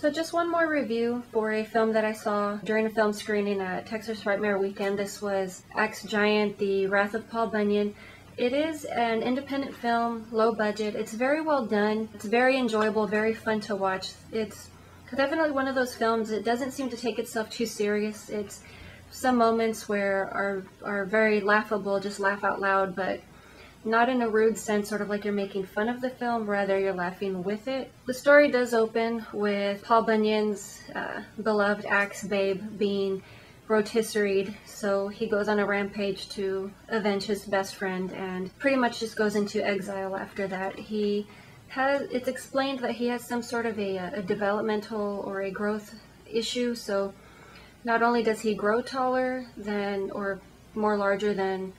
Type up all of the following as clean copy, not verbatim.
So just one more review for a film that I saw during a film screening at Texas Frightmare Weekend. This was Axe Giant, The Wrath of Paul Bunyan. It is an independent film, low budget. It's very well done. It's very enjoyable, very fun to watch. It's definitely one of those films. It doesn't seem to take itself too serious. It's some moments where are very laughable, just laugh out loud, but not in a rude sense, sort of like you're making fun of the film, rather you're laughing with it. The story does open with Paul Bunyan's beloved axe babe being rotisseried, so he goes on a rampage to avenge his best friend and pretty much just goes into exile after that. It's explained that he has some sort of a developmental or a growth issue, so not only does he grow taller than, or more larger than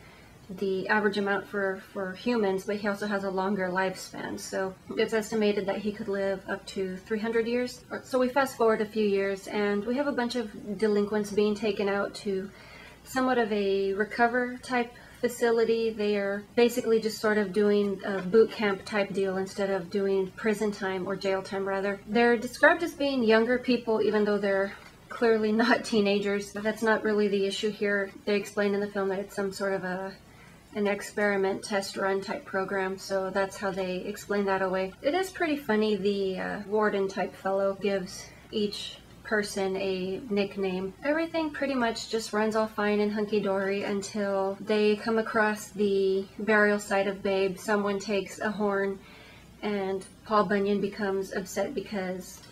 the average amount for humans, but he also has a longer lifespan. So it's estimated that he could live up to 300 years. So we fast forward a few years and we have a bunch of delinquents being taken out to somewhat of a recover type facility. They are basically just sort of doing a boot camp type deal instead of doing prison time, or jail time rather. They're described as being younger people, even though they're clearly not teenagers. But that's not really the issue here. They explain in the film that it's some sort of an experiment test run type program, so that's how they explain that away. It is pretty funny. The warden type fellow gives each person a nickname. Everything pretty much just runs all fine and hunky-dory until they come across the burial site of Babe. Someone takes a horn and Paul Bunyan becomes upset because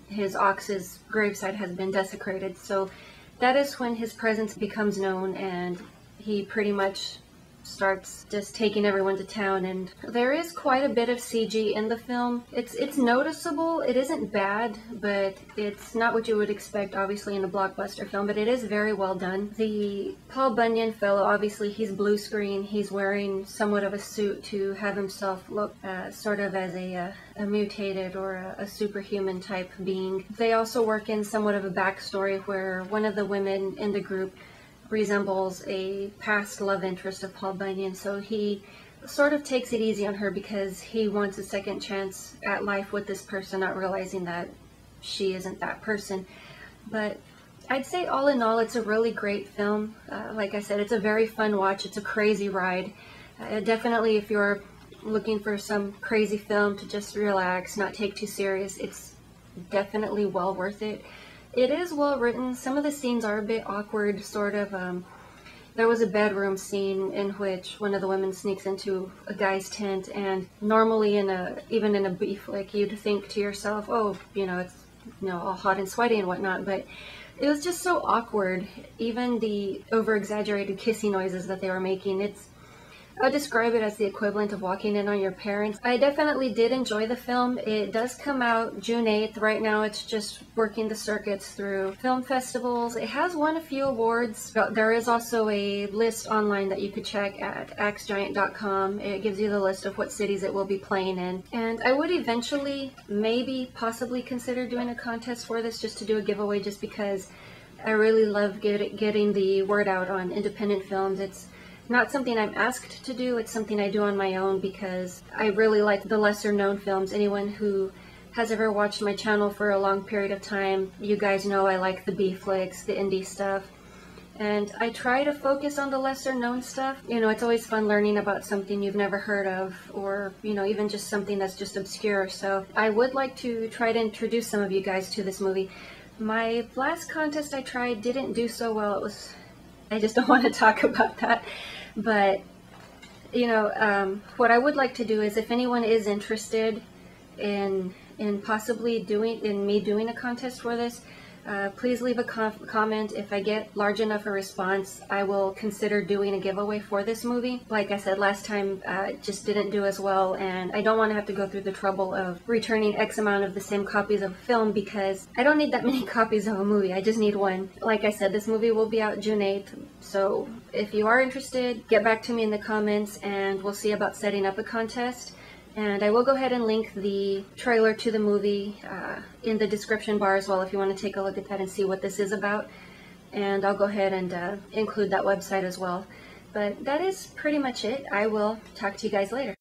his ox's gravesite has been desecrated. So that is when his presence becomes known and he pretty much starts just taking everyone to town. And there is quite a bit of CG in the film. It's noticeable. It isn't bad, but it's not what you would expect obviously in a blockbuster film, but it is very well done. The Paul Bunyan fellow, obviously he's blue screen. He's wearing somewhat of a suit to have himself look sort of as a mutated or a superhuman type being. They also work in somewhat of a backstory where one of the women in the group resembles a past love interest of Paul Bunyan, so he sort of takes it easy on her because he wants a second chance at life with this person, not realizing that she isn't that person. But I'd say all in all, it's a really great film. Like I said, it's a very fun watch. It's a crazy ride. Definitely if you're looking for some crazy film to just relax, not take too serious, it's definitely well worth it. It is well written. Some of the scenes are a bit awkward, sort of. There was a bedroom scene in which one of the women sneaks into a guy's tent, and normally even in a B flick, you'd think to yourself, oh, it's all hot and sweaty and whatnot, but it was just so awkward. Even the over-exaggerated kissing noises that they were making, I would describe it as the equivalent of walking in on your parents. I definitely did enjoy the film. It does come out June 8th. Right now it's just working the circuits through film festivals. It has won a few awards. There is also a list online that you could check at axegiant.com. It gives you the list of what cities it will be playing in. And I would eventually, maybe, possibly consider doing a contest for this, just to do a giveaway, just because I really love getting the word out on independent films. It's not something I'm asked to do, it's something I do on my own because I really like the lesser known films. Anyone who has ever watched my channel for a long period of time, you guys know I like the B flicks, the indie stuff. And I try to focus on the lesser known stuff. It's always fun learning about something you've never heard of, or, even just something that's just obscure. So I would like to try to introduce some of you guys to this movie. My last contest I tried didn't do so well. I just don't want to talk about that. But, what I would like to do is, if anyone is interested in possibly me doing a contest for this, please leave a comment. If I get large enough a response, I will consider doing a giveaway for this movie. Like I said last time, it just didn't do as well, and I don't want to have to go through the trouble of returning X amount of the same copies of a film, because I don't need that many copies of a movie. I just need one. Like I said, this movie will be out June 8th, so if you are interested, get back to me in the comments and we'll see about setting up a contest. And I will go ahead and link the trailer to the movie in the description bar as well, if you want to take a look at that and see what this is about. And I'll go ahead and include that website as well. But that is pretty much it. I will talk to you guys later.